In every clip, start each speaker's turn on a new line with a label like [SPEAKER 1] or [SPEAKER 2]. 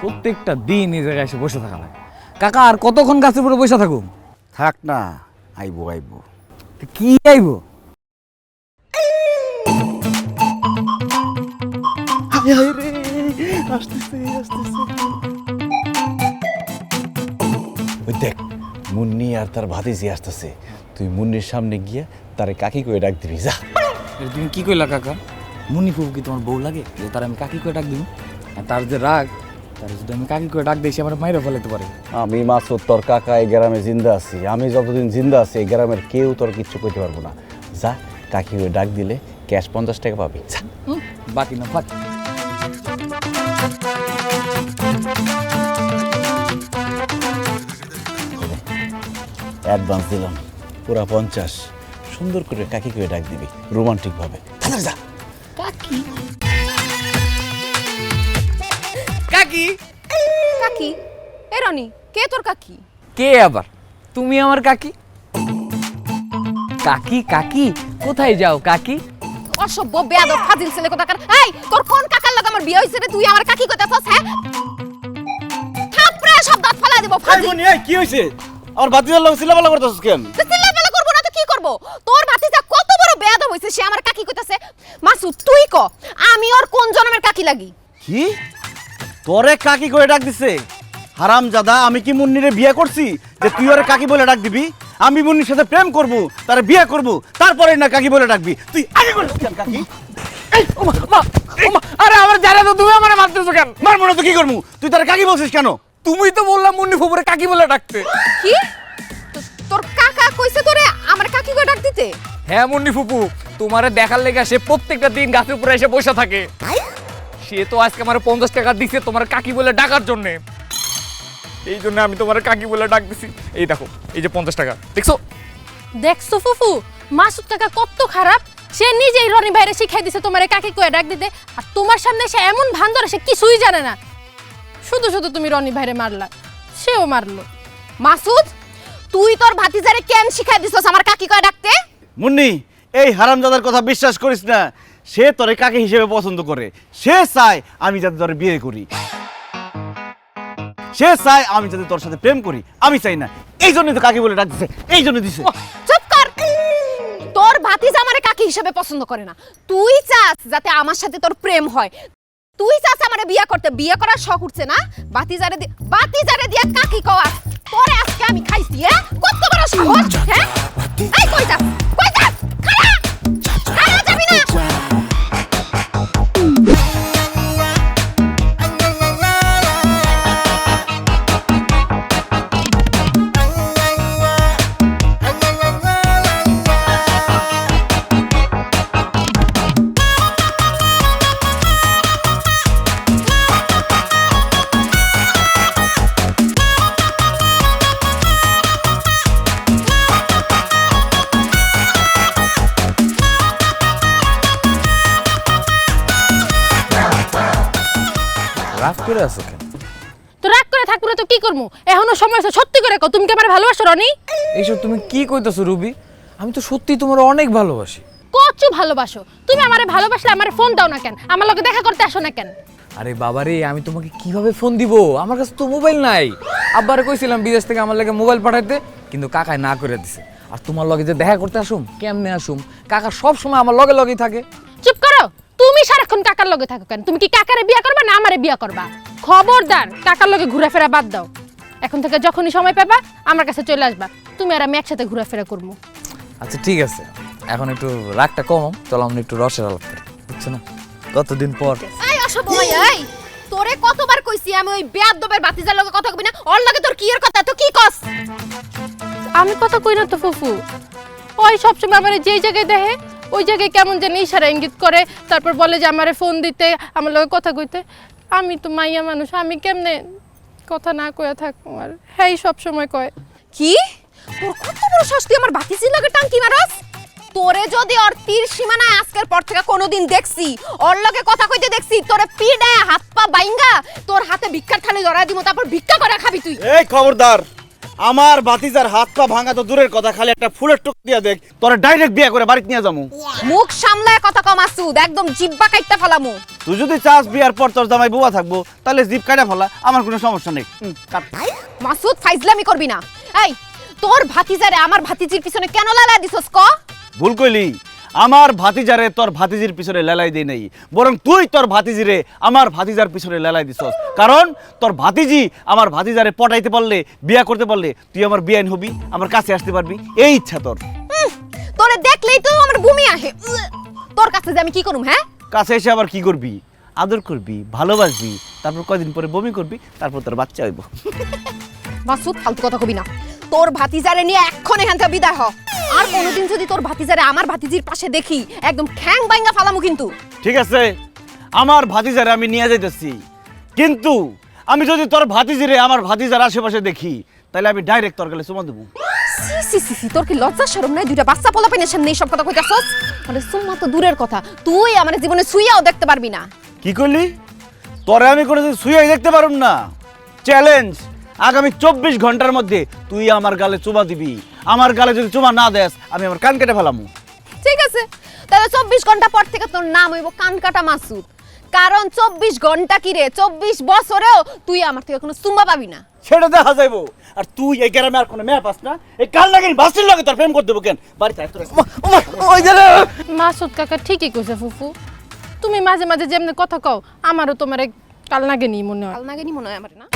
[SPEAKER 1] প্রত্যেকটা দিন এই জায়গায় এসে বসে থাকা লাগে। কাকা আর কতক্ষণ গাছের উপরে বসে থাকুন?
[SPEAKER 2] থাক না, আইবো আইবো।
[SPEAKER 1] কি আইব?
[SPEAKER 2] ওই দেখ, মুন্নি আর তার ভাতিজি আসতেছে। তুই মুন্নির সামনে গিয়ে তারে কাকি করে ডাক দিবি, যা।
[SPEAKER 1] তুমি কি কইলা কাকা? মুন্নি ফুফু কি তোমার বউ লাগে যে তার আমি কাকি করে ডাক দিব? আর তার যে রাগ, তার যদি আমি কাকি করে ডাক দিই সে আমার মাইরা ফেলাতে পারে।
[SPEAKER 2] আমি মাসুদ, তোর কাকা এই গ্রামে জিন্দা আছি। আমি যতদিন জিন্দা আছি এই গ্রামের কেউ তোর কিচ্ছু করতে পারবো না। যা, কাকি করে ডাক দিলে ক্যাশ 50 টাকা পাবি, যা।
[SPEAKER 1] বাকি না বাকি।
[SPEAKER 2] অ্যাডভান্স দিলাম পুরা 50। সুন্দর করে কাকি করে ডাক দিবি, রোমান্টিক ভাবে। তাহলে যা।
[SPEAKER 1] কাকি কাকি
[SPEAKER 3] কাকি? এ রনি, কে তোর কাকি?
[SPEAKER 1] কে আবার? তুমি আমার কাকি। কাকি কাকি কোথায় যাও কাকি?
[SPEAKER 3] অসভ্য বেয়াদব ফাজিল ছেলে কোথাকার। এই, তোর কোন কাকার লগে আমার বিয়ে হইছে রে? তুই আমার কাকি কইতাছস? হ্যাঁ, থাপড়ে সব দাঁত ফালাই দেব। ফাজিল।
[SPEAKER 2] কি হইছে? আমার ভাতিজার লগে চিল্লাপাল্লা করতেছিস কেন?
[SPEAKER 3] চিল্লাপাল্লা করব না তো কি করব? তোর ভাতিজা কত বড় বেয়াদব হইছে, সে আমার কাকি কইতাছে। মাসুদ, তুই ক, আমি ওর কোন জন্মের কাকি লাগি?
[SPEAKER 2] কি তোরে কাকি করে ডাক দিছে? হারামজাদা, আমি কি মুন্নিরে বিয়ে করছি যে তুই ওরে কাকি বলে ডাক দিবি? আমি মুন্নির সাথে প্রেম করব, তারে বিয়ে করব, তারপরে না কাকি বলে ডাকবি? তুই আগে করছিস কেন কাকি?
[SPEAKER 1] আরে আমার জানা তো, তুমি আমারে মারতেছো কেন?
[SPEAKER 2] মারবো না তো কি করবো? তুই তারে কাকি বলছিস কেন?
[SPEAKER 1] তুমি তো বললাম মুন্নি ফুপুরে কাকি বলে ডাকতে।
[SPEAKER 3] কি? তোর কাকা কইছে তোরে আমার কাকি কই ডাক দিতে?
[SPEAKER 1] হ্যাঁ মুন্নি ফুপু, তোমারে দেখার লেগে সে প্রত্যেকটা দিন গাছের উপরে এসে বসে থাকে। সে তো আজকে আমার 50 টাকা দিছে তোমার কাকি বলে ডাকার জন্য। এই জন্য আমি তোমার কাকি বলে ডাক দিছি। এই দেখো, এই যে 50 টাকা দেখছো?
[SPEAKER 4] দেখছো ফুফু, মাসুদ কাকা কত খারাপ। সে নিজেই রনি ভাইরে শিখাই দিছে তোমারে কাকি কয়ে ডাক দিতে, আর তোমার সামনে সে এমন ভান ধরে সে কিছুই জানে না। শুধু শুধু তুমি রনি ভাইরে মারলা, সেও মারলো।
[SPEAKER 3] মাসুদ, তুই তোর ভাতিজারে কেন শিখাই দিছস আমার কাকি কই ডাকতে?
[SPEAKER 2] মুন্নি, এই হারামজাদার কথা বিশ্বাস করিস না। সে তোরে কাকি হিসেবে পছন্দ করে। সে চায় আমি যাতে তোরে বিয়ে করি, সে চায় আমি যাতে তোর সাথে প্রেম করি। আমি চাই না, এই জন্যই তো কাকি বলে ডাক দিছে, এই জন্য দিছে।
[SPEAKER 3] চুপ কর। তোর ভাতিজা আমারে কাকি হিসেবে পছন্দ করে না। তুই চাস যাতে আমার সাথে তোর প্রেম হয়। তুই চাস আমারে বিয়ে করতে। বিয়ে করার শখ উঠছে না? বাতিজারে দিয়া কাকি কওয়া। তোরে আজকে আমি খাইছি। হ্যাঁ, কত বড় সাহস? হ্যাঁ, এই কই যা, কই যা? খাড়া খাড়া যাবি না।
[SPEAKER 1] রাগ করে আছো কেন?
[SPEAKER 4] তো রাগ করে থাকবো না তো কি করবো? এখনো সময় আছে, সত্যি করে কও, তুমি কি আমার ভালোবাসো রনি?
[SPEAKER 1] এইসব তুমি কি কইতাছো রুবি? আমি তো সত্যি তোমার অনেক ভালোবাসি।
[SPEAKER 4] কচু ভালোবাসো তুমি আমারে? ভালোবাসলে আমারে ফোন দাও না কেন? আমার লগে দেখা করতে আসো না কেন?
[SPEAKER 1] আরে বাবারে, আমি তোমাকে কিভাবে ফোন দিব? আমার কাছে তো মোবাইল নাই। আব্বারে কইছিলাম বিদেশ থেকে আমার লাগে মোবাইল পাঠাইতে, কিন্তু কাকাই না করে দিছে। আর তোমার লগে যে দেখা করতে আসুম, কেমনে আসুম? কাকা সব সময় আমার লগে লগেই থাকে।
[SPEAKER 4] চুপ করো। তুমি সারাক্ষণ কাকার লগে থাকো কেন? তুমি কি কাকারে বিয়া করবা না আমারে বিয়া করবা? খবরদার, কাকার লগে ঘোরাফেরা বাদ দাও। এখন থেকে যখনই সময় পাবা আমার কাছে চলে আসবা। তুমি আর আমি একসাথে ঘোরাফেরা করবো।
[SPEAKER 1] আচ্ছা ঠিক আছে, এখন একটু রাগটা কম, চলো আমরা একটু রসের আলাপ করি, বুঝছো না? কতদিন পর।
[SPEAKER 3] এই অসভ্য ভাই, এই তোরে কতবার কইছি আমি ওই বেয়াদবের ভাতিজার লগে কথা কবি না। ওর লগে তোর কি এর কথা? তো কি কস?
[SPEAKER 4] আমি কথা কই না তো ফুফু। ওই সবসময় আমার যেই জায়গায় দেখে ওই জায়গায় কেমন যেন ইশারা ইঙ্গিত করে, তারপর বলে যে আমারে ফোন দিতে, আমার লগে কথা কইতে। আমি তো মাইয়া মানুষ, আমি কেমনে কথা না কইয়া থাকবো? আর হ্যাঁ সব সময় কয়।
[SPEAKER 3] কি? তোর কত বড় সাহস, তুই আমার ভাতিজির লগে টাঙ্কি মারস? তোরে যদি ওর তীর সীমানায় আজকের পর থেকে কোনোদিন দেখছি, ওর লগে কথা কইতে দেখছি, তোরে পিডায় হাত পা বাইঙ্গা তোর হাতে ভিক্ষার থালি ধরায় দিমু, তারপর ভিক্ষা করে খাবি তুই।
[SPEAKER 2] এই খবরদার, আমার ভাতিজার হাত পা ভাঙা তো দূরের কথা, খালি একটা ফুলের টুক দিয়া দেখ, তোরা ডাইরেক্ট বিয়ে করে বাড়িতে নিয়ে যাবো।
[SPEAKER 3] মুখ সামলায় কথা কম মাসুদ, একদম জিব্বা কাটতে ফেলামু।
[SPEAKER 2] তুই যদি চাস বিয়ার পর তোর জামাই বুয়া থাকবো, তাহলে জিপ কাটা ফেলা, আমার কোনো সমস্যা নেই। কাট।
[SPEAKER 3] মাসুদ ফাইজলামি করবি না। এই তোর ভাতিজারে আমার ভাতিজির পিছনে কেন লালা দিছস ক?
[SPEAKER 2] ভুল কইলি, আমার ভাতিজারে তোর ভাতিজির পিছনে লেলাই দেই নাই, বরং তুই তোর ভাতিজিরে আমার ভাতিজার পিছনে লেলাই দিছস। কারণ তোর ভাতিজি আমার ভাতিজারে পটাইতে পারলে, বিয়া করতে পারলে তুই আমার বিয়াইন হবি, আমার কাছে আসতে পারবি, এই ইচ্ছা তোর।
[SPEAKER 3] তোরে দেখলেই তো আমার বমি আসে। তোর কাছে যে আমি কি করুম? হ্যাঁ,
[SPEAKER 2] কাছে এসে আবার কি করবি? আদর করবি, ভালোবাসবি, তারপর কয়দিন পরে বমি করবি, তারপর তোর বাচ্চা হইব।
[SPEAKER 3] মাসুদ ফালতু কথা কবি না। তোর ভাতিজারে নিয়ে এখন এখান থেকে বিদায় হ। আর কোনোদিন যদি তোর ভাতিজারে আমার ভাতিজির পাশে দেখি, একদম খ্যাং বাইঙ্গা ফালামু কিন্তু।
[SPEAKER 2] ঠিক আছে, আমার ভাতিজারে আমি নিয়ে যাইতেছি, কিন্তু আমি যদি তোর ভাতিজিরে আমার ভাতিজার আশেপাশে দেখি, তাহলে আমি ডাইরেক্ট তোর গালে চুমা দেবো।
[SPEAKER 3] সি সি সি সি, তোর কি লজ্জা শরম নাই? দুইটা বাচ্চা পোলা পেনের সামনে এইসব কথা কইতাছস? মানে সুম্মা তো দূরের কথা, তুই আমার জীবনে ছুঁয়াও দেখতে পারবি না।
[SPEAKER 2] কি করলি? তোরে আমি কোনোদিন শুয়েই দেখতে পারুম না। চ্যালেঞ্জ, আগামী 24 ঘন্টার মধ্যে তুই আমার গালে চুমা দিবি। আমার গালে যদি চুমা না দেস, আমি আমার কান কেটে ফেলামু।
[SPEAKER 3] ঠিক আছে, তাহলে 24 ঘন্টা পর থেকে তোর নাম হইব কানকাটা মাসুদ। কারণ 24 ঘন্টা কি রে, 24 বছরেও তুই আমার থেকে কোনো সুম্মা পাবি না।
[SPEAKER 2] সেটা দেখা যাইব। আর তুই এই গ্রামে আর কোনো মেয়ে পাস না, এই কাল নাগিন বাসির লগে তোর প্রেম করে দেবো কেন? বাড়িতে আয় তোর। ওই যে রে।
[SPEAKER 4] মাসুদ কাকা ঠিকই কইছে ফুফু, তুমি মাঝে মাঝে যেমনি কথা কও, আমারও তোমার কাল নাগেনি মনে হয়।
[SPEAKER 3] কাল নাগেনি মনে হয় আমার না।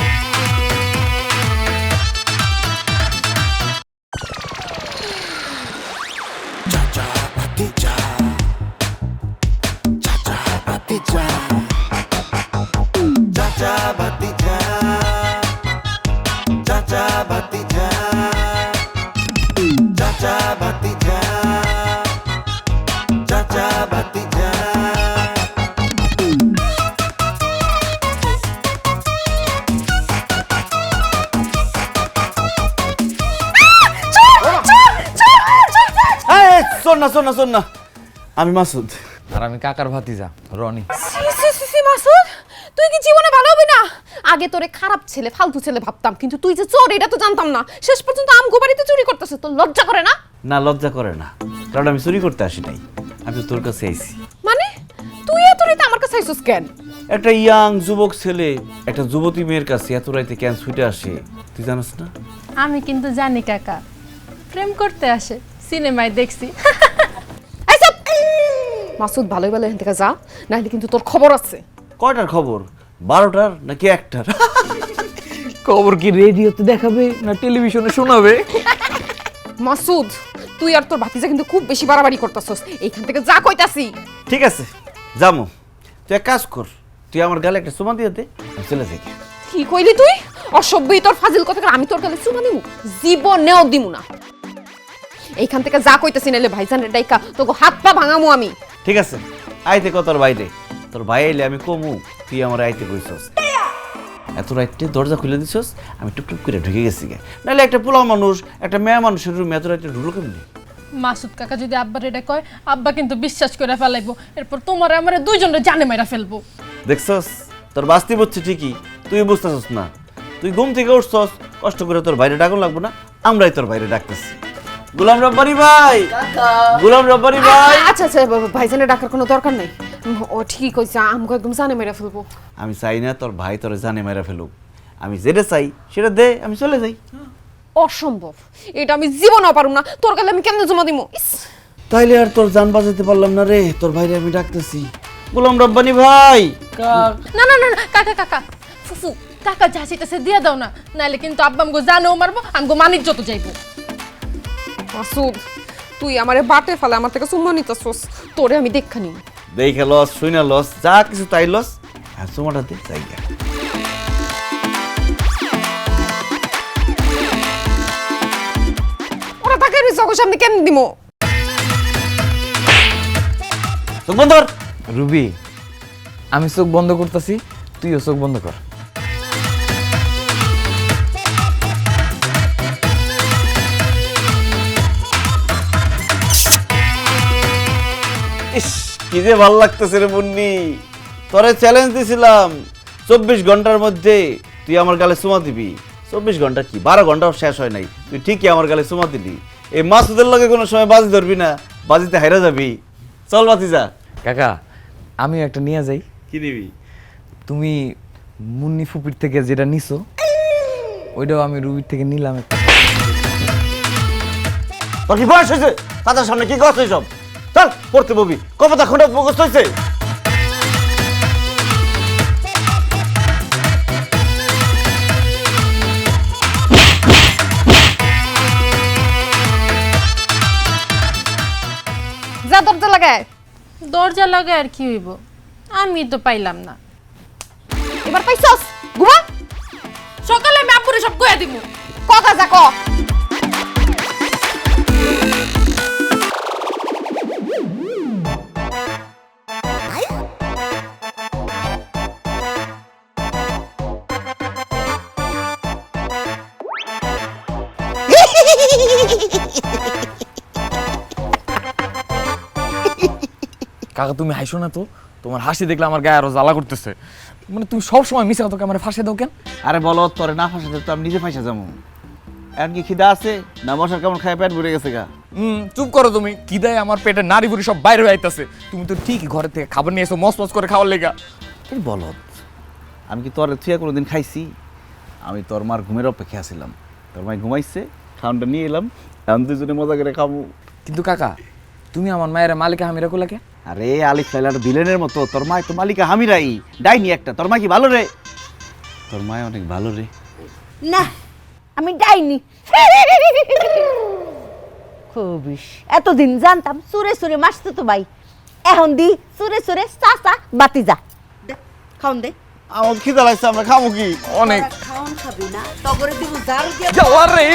[SPEAKER 2] এই, শোন না শোন না শোন না, আমি মাসুদ।
[SPEAKER 1] আর আমি কাকার ভাতিজা রনি।
[SPEAKER 3] সি সি সি সি মাসুদ, তুই কি জীবনে ভালো হবি না? আগে তোরে খারাপ ছেলে, ফালতু ছেলে ভাবতাম, কিন্তু তুই যে চোর এটা তো জানতাম না। শেষ পর্যন্ত আমগো বাড়িতে চুরি করতেছিস, তোর লজ্জা করে না?
[SPEAKER 2] না, লজ্জা করে না, কারণ আমি চুরি করতে আসি নাই, আমি তো তোর কাছে আইছি।
[SPEAKER 3] মানে তুই এত রাতে আমার কাছে আইছিস কেন?
[SPEAKER 2] একটা ইয়াং যুবক ছেলে একটা যুবতী মেয়ের কাছে এত রাইতে কেন ছুটে আসে তুই জানিস না?
[SPEAKER 4] আমি কিন্তু জানি কাকা প্রেম করতে আসে, সিনেমায় দেখছি।
[SPEAKER 3] এইসব মাসুদ ভালোই ভালো এখান থেকে যা, নাহলে কিন্তু তোর খবর আছে।
[SPEAKER 2] কয়টার খবর? 12টার নাকি 1টার?
[SPEAKER 1] খবর কি রেডিওতে দেখাবে না টেলিভিশনে শোনাবে?
[SPEAKER 3] মাসুদ তুই আর তোর ভাতিজা কিন্তু খুব বেশি বাড়াবাড়ি করতেছস, এইখান থেকে যা কইতাছি।
[SPEAKER 2] ঠিক আছে, যামু। তুই এক কাজ কর, তুই আমার গালে একটা চুমা দিয়ে দে, আমি চলে যাই।
[SPEAKER 3] কি কইলি তুই? অসভ্যই তোর ফাজিল কথা, আমি তোর গালে চুমা দিমু? জীবনেও দিমু না। এইখান থেকে যা কইতাছি, নাইলে ভাইজানের ডাইকা তোকে হাত পা ভাঙামু আমি।
[SPEAKER 2] ঠিক আছে, আইতে কত তোর বাইরে, তোর ভাই আইলে আমি কমু তুই আমার আইতে কইছস। এত রাইতে দরজা খুলে দিছস, আমি টুকটুক করে ঢুকে গেছি গে। নাহলে একটা পোলা মানুষ, একটা মেয়ে মানুষের রুমে এত রাইতে ঢুকলো কেমনি?
[SPEAKER 4] মাসুদ কাকা যদি আব্বার এটা কয়, আব্বা কিন্তু বিশ্বাস করে ফেলাইবো, এরপর তোমার আমার দুইজনের জানে মাইরা ফেলবো।
[SPEAKER 2] দেখছস, তোর বাস্তি হচ্ছে ঠিকই, তুই বুঝতেছস না। তুই ঘুম থেকে উঠছস, কষ্ট করে তোর বাইরে ডাকুন লাগবো না, আমরাই তোর বাইরে ডাকতেছি। গোলাম রব্বানি ভাই, গোলাম রব্বানি ভাই।
[SPEAKER 3] আচ্ছা আচ্ছা, ভাইজানের ডাকার কোনো দরকার নাই। ও ঠিকই কইছে, আমগো একদম জানে মেরা ফেলবো।
[SPEAKER 2] আমি চাই না তোর ভাই তোর জানে মেরা ফেলুক, আমি যেটা চাই সেটা দে, আমি চলে যাই।
[SPEAKER 3] অসম্ভব, এটা আমি জীবনেও পারুম না। তোর গালে আমি কেমনে জমা দিমু? ইস,
[SPEAKER 2] তাইলে আর তোর জান বাঁচাতে পারলাম না রে, তোর ভাইরে আমি ডাকতেছি। গোলাম রব্বানি ভাই।
[SPEAKER 4] না না না না, কাকা কাকা ফুফু, কাকা যা চাইতেছে দিয়ে দাও না, নাইলে কিন্তু আব্বা আমগো জানেও মারবো, আমগো মানিক যত যাইবো।
[SPEAKER 3] মাসুদ তুই আমারে বাটে ফেলে আমার থেকে সুম্মা নিতেছস, তোরে আমি দেখা নিম।
[SPEAKER 2] দেখে লস, শুইনা লস, যা কিছু তাই লস। আর চুমাটা দে, যাই গা।
[SPEAKER 3] ওরা তাকে চোখের সামনে কেন দিমু?
[SPEAKER 2] চোখ বন্ধ কর।
[SPEAKER 1] রুবি, আমি চোখ বন্ধ করতেছি, তুইও চোখ বন্ধ কর।
[SPEAKER 2] ইস, কি যে ভাল লাগতেছে রে মুন্নি, তোরে চ্যালেঞ্জ দিছিলাম 24 ঘন্টার মধ্যে তুই আমার গালে চুমা দিবি। 24 ঘন্টা কি 12 ঘন্টাও শেষ হয় নাই, তুই ঠিকই আমার গালে চুমা দিলি। এই মাসুদের লগে কোনো সময় বাজি ধরবি না, বাজিতে হাইরা যাবি। চল বাতিজা।
[SPEAKER 1] কাকা আমি একটা নিয়ে যাই।
[SPEAKER 2] কি নিবি?
[SPEAKER 1] তুমি মুন্নি ফুপির থেকে যেটা নিছো ওইটাও আমি রুবির থেকে নিলাম একটা।
[SPEAKER 2] তোর কি বয়স হয়েছে? তাদের সামনে কি কথা সব? চল পড়তে ববি, কপতা খন্ড মুখস্থ হয়েছে।
[SPEAKER 3] যা দরজা লাগায়।
[SPEAKER 4] দরজা লাগে আর কি হইব, আমি তো পাইলাম না।
[SPEAKER 3] এবার পাইছস? ঘুমা।
[SPEAKER 4] সকালে আমি আপুরে সব কইয়া দিব।
[SPEAKER 3] কথা যা ক।
[SPEAKER 1] কাকা তুমি হাসো না তো, তোমার হাসি দেখলে আমার গায়ে আরো জ্বালা করতেছে। মানে তুমি সব সময় মিশে কথা আমার ফাঁসে দাও কেন?
[SPEAKER 2] আরে বলো, তোরে না ফাঁসাতে তো আমি নিজে ফাঁসা যাবো। এখন কি খিদা আছে না? মশার কেমন খায় পেট ভরে গেছে গা?
[SPEAKER 1] চুপ করো তুমি। কি দেয় আমার পেটে নারী বুড়ি সব বাইরে হয়ে আইতাছে। তুমি তো ঠিকই ঘরে থেকে খাবার নিয়ে এসো মস মস করে খাওয়ার লেগা।
[SPEAKER 2] এই বলত, আমি কি তোর থুয়া কোনোদিন খাইছি? আমি তোর মার ঘুমের অপেক্ষা ছিলাম। তোর মাই ঘুমাইছে, খাওয়ানটা নিয়ে এলাম, এখন দুজনে মজা করে খাবো।
[SPEAKER 1] কিন্তু কাকা তুমি আমার মায়ের মালিকা হামিরা কোলাকে?
[SPEAKER 2] আরে আলিফ লাইলার ভিলেনের মতো তোর মা তো মালিকা হামিরাই ডাইনি একটা। তোর মা কি ভালো রে? তোর মা অনেক ভালো রে।
[SPEAKER 5] না আমি ডাইনি। খুবিস এতদিন জানতাম সুরে সুরে মাসতো তো ভাই, এখন দি সুরে সুরে চাচা বাতি যা খাওন দে।
[SPEAKER 2] আমার খিদা লাগছে, আমরা খাবো কি?
[SPEAKER 1] অনেক
[SPEAKER 5] খাওন খাবি না তগরে দিব জাল দিয়ে।
[SPEAKER 1] যাওয়ার রে।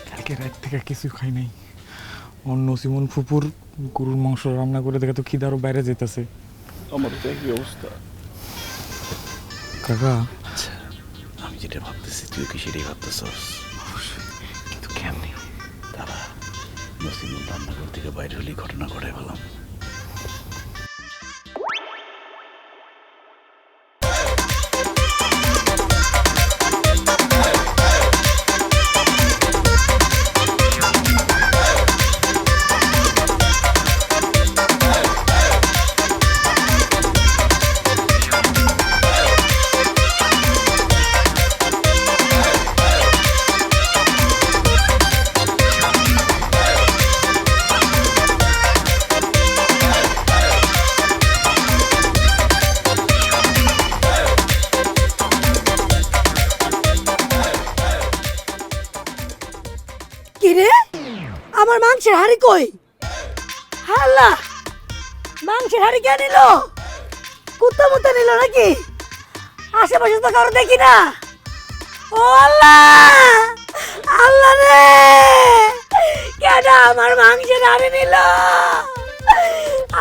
[SPEAKER 1] কালকে রাত থেকে কিছু খাই নাই। অন্য সিমন ফুপুর গরুর মাংস রান্না করে দেখে তো খিদারও বাইরে যেতেছে।
[SPEAKER 2] আমার তো কি অবস্থা।
[SPEAKER 1] কাকা
[SPEAKER 2] আমি যেটা ভাবতেছি তুই কি সেটাই ভাবতেছস?
[SPEAKER 1] কিন্তু কেমনি?
[SPEAKER 2] তারা নসিমুল রান্নাঘর থেকে বাইরে হলেই ঘটনা ঘটাই পেলাম।
[SPEAKER 5] কি রে আমার মাংসের হাড়ি কই? হাল্লা মাংসের হাড়ি কে নিল? কুত্তা মুত্তা নিল নাকি? আশেপাশে তো কারো দেখি না। ও আল্লাহ, আল্লাহ রে, কেডা আমার মাংসের হাড়ি নিল?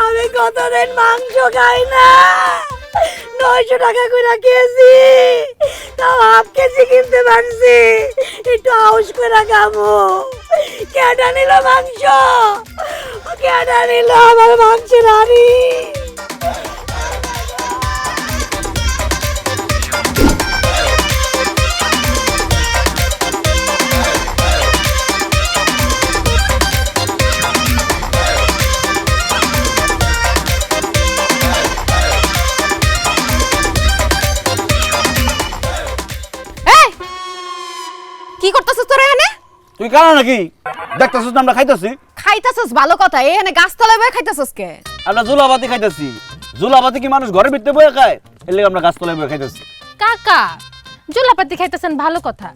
[SPEAKER 5] আমি কতদিন মাংস খাই না, 900 টাকা করে কেজি, তাও হাফ কেজি কিনতে পারছি। একটু হাউস করে খাবো। কেডা নিল মাংস? কেডা নিল আমার মাংসের হাড়ি?
[SPEAKER 3] এই কি করতেছস তোরা এখানে?
[SPEAKER 2] তুই কানা নাকি? দেখতেছিস না আমরা খাইতেছি?
[SPEAKER 3] খাইতেছস ভালো কথা, এখানে গাছতলায় বসে খাইতেছস কে?
[SPEAKER 2] আমরা জুলাবাতি খাইতেছি। জুলাবাতি কি মানুষ ঘরের ভিতরে বয়ে খায়? এর লেগে আমরা গাছতলায় বয়ে খাইতেছি।
[SPEAKER 4] কাকা জুলাপাতি খাইতেছেন ভালো কথা,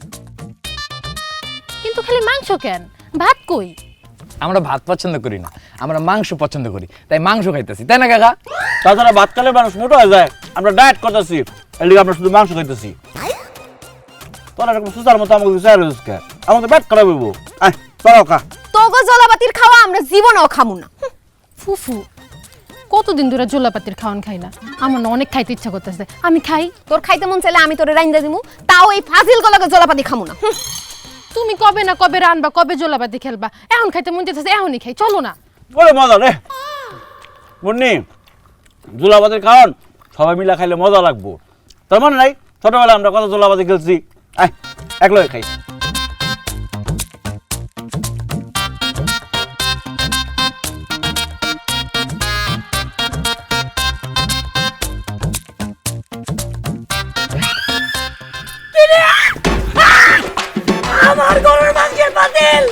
[SPEAKER 4] কিন্তু খালি মাংস কেন? ভাত কই?
[SPEAKER 1] আমরা ভাত পছন্দ করি না, আমরা মাংস পছন্দ করি, তাই মাংস খাইতেছি, তাই না কাকা?
[SPEAKER 2] তাছাড়া ভাত খেলে মানুষ মোটা হয়ে যায়, আমরা ডায়েট করতেছি, এর লিগে আমরা শুধু মাংস খাইতেছি। তোরা এরকম সুতার মতো আমাকে চাই রোজ কে, আমাদের ব্যাট করা বলবো। আয় তোরাও খা।
[SPEAKER 3] তোগো জলাপাতির খাওয়া আমরা জীবনেও খামু না।
[SPEAKER 4] ফুফু কতদিন ধরে জোলাপাতির খাওয়ান খাই না, আমার না অনেক খাইতে ইচ্ছা করতেছে, আমি খাই।
[SPEAKER 3] তোর খাইতে মন চাইলে আমি তোরে রাইন্দা দিমু, তাও এই ফাজিল গলাকে জলাপাতি খামু না।
[SPEAKER 4] তুমি কবে না কবে রানবা, কবে জোলাপাতি খেলবা, এখন খাইতে মন চাইতেছে এখনই খাই, চলো না।
[SPEAKER 2] বলে মজা রে মুন্নি, জোলাবাতির খাওয়ান সবাই মিলা খাইলে মজা লাগবো। তোর মনে নাই ছোটবেলায় আমরা কত জোলাবাতি খেলছি? আয় একলগে খাই।
[SPEAKER 5] আমার গরুর মাংসের পাতিল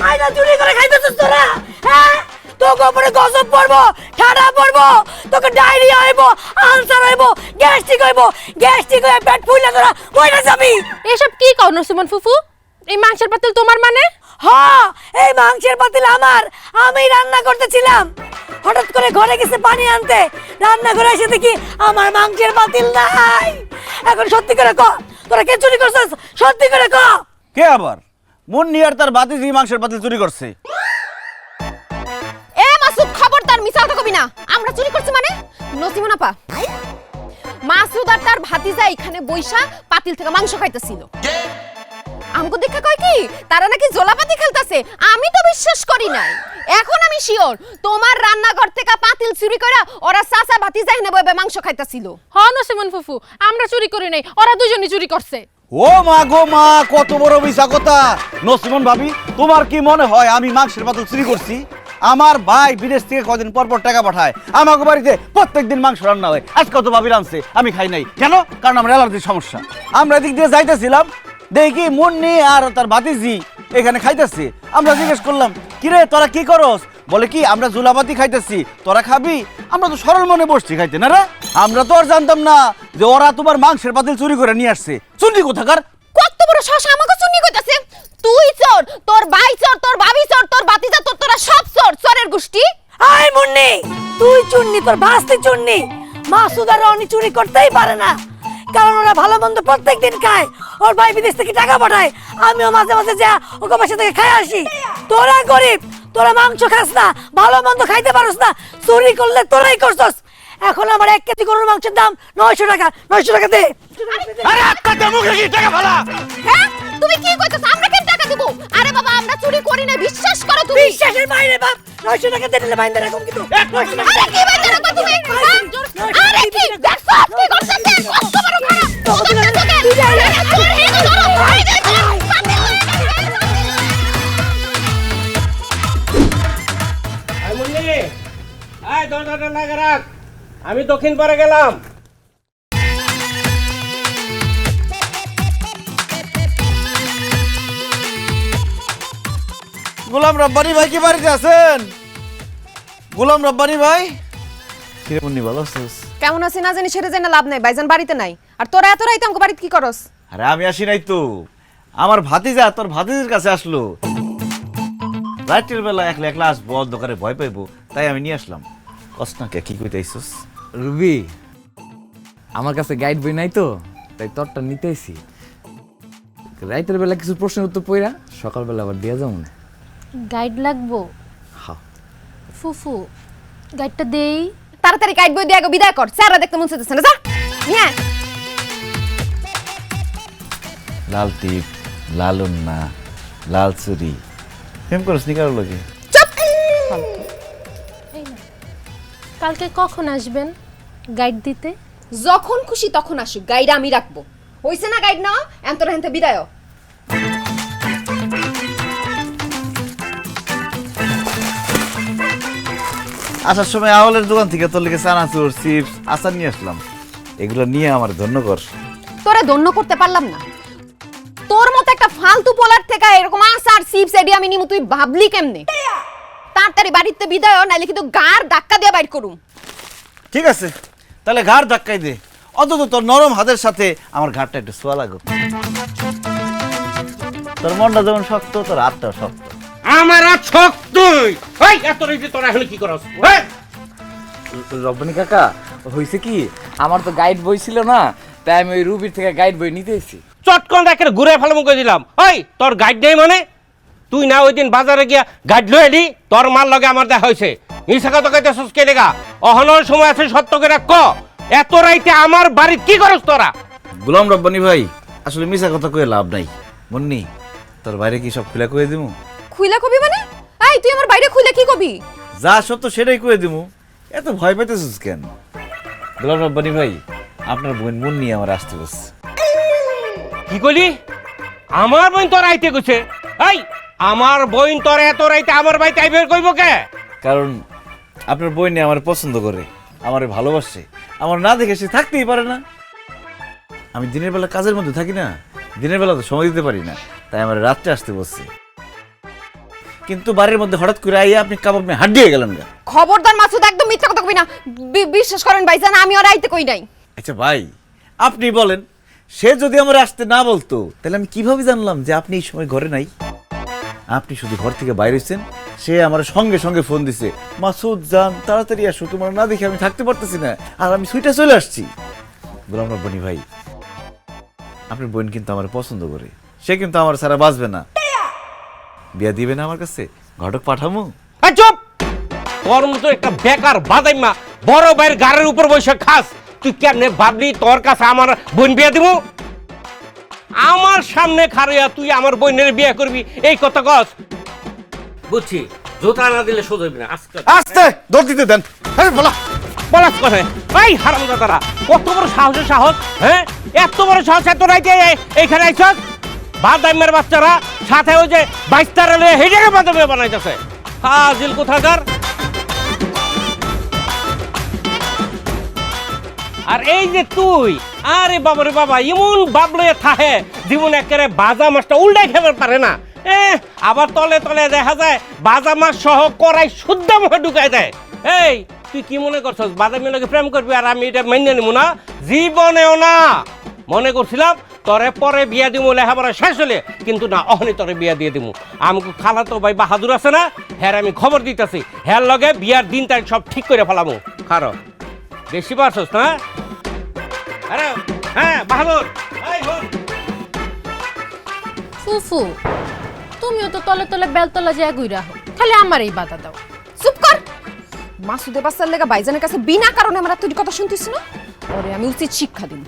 [SPEAKER 5] আইনা চুরি করে খাইতেছিস তোরা, হ্যাঁ? তোকে উপরে গজব পড়বো, ঠাডা পড়বো, তোকে ডায়রিয়া হইব, আলসার হইব, গ্যাস্ট্রিক হইব, গ্যাস্ট্রিক হয়ে পেট ফুলে তোরা মরে যাবি।
[SPEAKER 4] এসব কি কও নসিমন ফুফু? এই মাংসের পাতিল তোমার মানে?
[SPEAKER 5] হ্যাঁ, এই মাংসের পাতিল আমার, আমি রান্না করতেছিলাম, হঠাৎ করে ঘরে গেছে পানি আনতে, রান্না করে এসে দেখি আমার মাংসের পাতিল নাই। এখন সত্যি করে ক, তোরা কে চুরি করছিস? সত্যি করে ক।
[SPEAKER 2] কে আবার? মুন্নি আর তার বাতিজি মাংসের পাতিল চুরি করছে।
[SPEAKER 3] এ মাসুদ, খবরদার মিছা কথা কবি না। আমরা চুরি করছি মানে? নসিমন আপা, মাসুদ আর তার ভাতিজা এখানে বৈশা পাতিল থেকে মাংস খাইতেছিল। আমগো দেখা কয় কি তারা নাকি জোলাপাতি খেলতেছে, আমি তো বিশ্বাস করি নাই। এখন আমি শিওর তোমার রান্নাঘর থেকে পাতিল চুরি করে ওরা চাচা ভাতিজা এনে বইবে মাংস খাইতেছিল।
[SPEAKER 4] হ নসিমন ফুফু, আমরা চুরি করি নাই, ওরা দুজনই চুরি করছে।
[SPEAKER 2] ও মা গো মা, কত বড় মিছা কথা! নসিমন ভাবি, তোমার কি মনে হয় আমি মাংসের পাতিল চুরি করছি? আমার ভাই বিদেশ থেকে কদিন পর পর টাকা পাঠায়, আমাকে বাড়িতে প্রত্যেকদিন মাংস রান্না হয়। আজকে তো ভাবি রাঁধছে, আমি খাই নাই। কেন? কারণ আমার অ্যালার্জির সমস্যা। আমরা এদিক দিয়ে যাইতেছিলাম, দেখি মুন্নি আর তার ভাতিজি এখানে খাইতেছে। আমরা জিজ্ঞেস করলাম, কিরে তোরা কি করস? বলে কি আমরা জুলাপাতি খাইতেছি, তোরা খাবি? আমরা তো সরল মনে বসছি খাইতে, না রে? আমরা তো আর জানতাম না যে ওরা তোমার মাংসের পাতিল চুরি করে নিয়ে আসছে। চুরি কোথাকার!
[SPEAKER 3] কত বড় সাহস আমাকে চুরি কইতাছে! তুই চোর, তোর ভাই চোর, তোর ভাবি চোর, তোর ভাতিজা চোর, তোরা সব চোর, চোরের গোষ্ঠী।
[SPEAKER 5] আয় মুন্নি, তুই চুন্নি, তোর ভাস্তি চুন্নি। মাসুদ আর রনি চুরি করতেই পারে না, কারণ ওরা ভালো মন্দ প্রত্যেকদিন খায়। ওর ভাই বিদেশ থেকে টাকা পাঠায়, আমিও মাঝে মাঝে যা ওকে বাসা থেকে খাই আসি। তোরা গরিব, তোরা মাংস খাস না, ভালো মন্দ খাইতে পারস না, চুরি করলে তোরাই করছস। এখন আমার 1 কেজি গরুর মাংসের দাম 900 টাকা। 900 টাকা দে।
[SPEAKER 2] আরে আপনাদের মুখে কি টাকা ফেলা?
[SPEAKER 3] হ্যাঁ, তুমি কি কইতাছ? আমরা কেন টাকা দিব? আরে বাবা, আমরা চুরি করি না, বিশ্বাস করো তুমি।
[SPEAKER 5] বিশ্বাসের বাইরে বাপ, 900 টাকা দিলে বাইন্দা রাখুন কিন্তু। 900 টাকা
[SPEAKER 3] আরে কি বাইরে রাখো তুমি? হ্যাঁ? আরে কি দেখছ কি করতেছে? কত বড় খারাপ!
[SPEAKER 6] দরজাটা লাগা রাখ, আমি দক্ষিণ পারে গেলাম।
[SPEAKER 2] গোলাম রব্বানি ভাই কি বাড়িতে আছেন? গোলাম রব্বানি ভাই, কিরে মুন্নি ভালো আছিস?
[SPEAKER 3] কেমন আছি না জানি সেটা জেনে লাভ নাই, ভাইজান বাড়িতে নাই। আর তোরা এত রাইতে আমাকে বাড়িতে কি করস?
[SPEAKER 2] আরে আমি আসি নাই তো, আমার ভাতিজা তোর ভাতিজির কাছে আসলো। রাতের বেলা একলা একলা আসবো, অন্ধকারে ভয় পাইবো, তাই আমি নিয়ে আসলাম। কষ্ট না কে, কি কইতে আইছস?
[SPEAKER 1] রুবি, আমার কাছে গাইড বই নাই তো, তাই তোরটা নিতে আইছি। রাতের বেলা কিছু প্রশ্নের উত্তর পইরা সকালবেলা আবার দিয়া যাবো না।
[SPEAKER 4] গাইড লাগবো?
[SPEAKER 1] হ্যাঁ।
[SPEAKER 4] ফুফু গাইডটা দেই।
[SPEAKER 3] তাড়াতাড়ি গাইড বই দিয়ে আগে বিদায় কর, স্যাররা দেখতে মন চাইতেছে না। যা নিয়ে আয়।
[SPEAKER 2] লাল টিপ, লাল উন্না, লাল চুরি, প্রেম করস নি কারো লগে?
[SPEAKER 3] চুপ!
[SPEAKER 4] কালকে কখন আসবেন গাইড দিতে?
[SPEAKER 3] যখন খুশি তখন আসুক, গাইড আমি রাখবো। হইছে না গাইড না? এন্তরা হেনতে বিদায়।
[SPEAKER 2] আসার সময় আওয়ালের দোকান থেকে তোর লেগে চানাচুর, চিপস, আচার নিয়ে আসলাম। এগুলো নিয়ে আমার ধন্য কর।
[SPEAKER 3] তোরে ধন্য করতে পারলাম না। তোর মতো একটা ফালতু পোলার থেকে এরকম আচার চিপস এডি আমি নিমু, তুই ভাবলি কেমনে? তাড়াতাড়ি বাড়িতে বিদায়, নাইলে কিন্তু গার ধাক্কা দিয়ে বাইর করুম।
[SPEAKER 2] ঠিক আছে, তাহলে ঘাড় ধাক্কাই দে, অন্তত তোর নরম হাতের সাথে আমার ঘাড়টা একটু ছোঁয়া লাগুক। তোর মনটা যেমন শক্ত, তোর হাতটাও শক্ত।
[SPEAKER 6] আমার আর ছক তুই এই এত রেডি তোরা এখন কি করছ
[SPEAKER 1] রব্বানি কাকা হয়েছে কি আমার তো গাইড বই ছিল না, তাই আমি ওই রুবির থেকে গাইড বই নিতে এসেছি।
[SPEAKER 6] চটকন রেখে ঘুরে ফেলে মুখে দিলাম। ওই তোর গাইড নেই মানে তুই না ওই দিন বাজারে গিয়া গাইড লয়ে এলি, তোর মার লগে আমার দেখা হয়েছে। মিশা কথা কইতেছস কে লেগা? অহনর সময় আছে সত্য করে ক। এত রাইতে আমার বাড়ি কি করস তোরা?
[SPEAKER 2] গোলাম রব্বানি ভাই, আসলে মিছা কথা কয়ে লাভ নাই। মুন্নি, তোর বাইরে কি সব খুলে কয়ে দিমু?
[SPEAKER 3] খুইলা কবি মানে? এই তুই আমার বাইরে খুইলা কি কবি?
[SPEAKER 2] যা সত্য সেটাই কয়ে দিমু। এত ভয় পাইতেছিস কেন? গোলাম রব্বানি ভাই, আপনার বোন মুন্নি আমার আসতে বসছে।
[SPEAKER 6] কি কইলি? আমার বোন তোর আইতে কইছে? এই আমার বোন তোর এত রাইতে আমার বাড়িতে আইবে কইব কে?
[SPEAKER 2] কারণ আপনার বোন আমার পছন্দ করে, আমারে ভালোবাসে, আমার না দেখে সে থাকতেই পারে না। আমি দিনের বেলা কাজের মধ্যে থাকি না, দিনের বেলা তো সময় দিতে পারি না, তাই আমার রাত্রে আসতে বসছে। কিন্তু বাড়ির মধ্যে হঠাৎ করে আইয়া আপনি কাবাব নিয়ে হাত দিয়ে গেলেন না।
[SPEAKER 3] খবরদার মাসুদ, একদম মিথ্যা কথা কবি না। বিশ্বাস করেন ভাইজান, আমি ওর আইতে কই নাই।
[SPEAKER 2] আচ্ছা ভাই, আপনি বলেন, সে যদি আমার আসতে না বলতো তাহলে আমি কিভাবে জানলাম যে আপনি এই সময় ঘরে নাই? আপনি শুধু ঘর থেকে বাইরে এসেছেন, সে আমার সঙ্গে সঙ্গে ফোন দিছে, মাসুদ যান তাড়াতাড়ি আসো, তোমার না দেখে আমি থাকতে পারতেছি না, আর আমি সুইটা চলে আসছি। বললাম না বনি ভাই, আপনার বোন কিন্তু আমার পছন্দ করে, সে কিন্তু আমার ছাড়া বাঁচবে না। বিয়া দিবে না আমার কাছে? ঘটক পাঠামো?
[SPEAKER 6] এই চুপ! তোর মতো একটা বেকার বাদাইমা বড় ভাইয়ের গাড়ির উপর বসে খাস। তুই কেমনে ভাবলি তোর কাছে আমার বোন বিয়া দিব? আমার সামনে খাড়িয়া তুই আমার বোনের বিয়ে করবি এই কথা কস? বুঝছি, জোতা না দিলে সোজা হইবি না। আজকে
[SPEAKER 2] আস্তে দৌড় দিতে দেন। হ্যাঁ বলা
[SPEAKER 6] বলাস করে এই হারামজাদারা, কত বড় সাহসের সাহস! হ্যাঁ, এত বড় সাহস এত রাইতে এইখানে আইছস? বাদাইমের বাচ্চারা সাথে ওই যে বাইস্তারা লয়ে হেডেকে বাদামে বানাইতেছে। হাজিল কোথাকার! আর এই যে তুই, আরে বাবারে বাবা, এমন বাবলয়ে থাহে জীবন একেবারে বাজা মাছটা উল্টাই খেতে পারে না। আবার তলে তলে দেখা যায় বাজা মাছ সহ কড়াই শুদ্ধ মুখে ঢুকাই দেয়। এই তুই কি মনে করছস বাদামি লোকে প্রেম করবি আর আমি এটা মাইনে নিব না? জীবনেও না। মনে করছিলাম তরে পরে বিয়া দিব, লেখাপড়া শেষ হলে, কিন্তু না, অহনি তরে বিয়া দিয়ে দিব। আমাকে খালাতো ভাই বাহাদুর আছে না, হ্যাঁ আমি খবর দিতেছি, হ্যাঁ লগে বিয়ার দিন তারিখ সব ঠিক করে ফেলামু। খারো বেশি পারছস না? আরে হ্যাঁ বাহাদুর, এই হন।
[SPEAKER 4] ফুফু, তুমিও তো তলে তলে বেলতলা যায় গুইরা হো, খালি আমার এই বাধা দাও।
[SPEAKER 3] চুপ কর! মাসুদে বাচ্চার লেগা ভাইজানের কাছে বিনা কারণে আমরা তুই কথা শুনতিস না? ওরে আমি উচিত শিক্ষা দিব।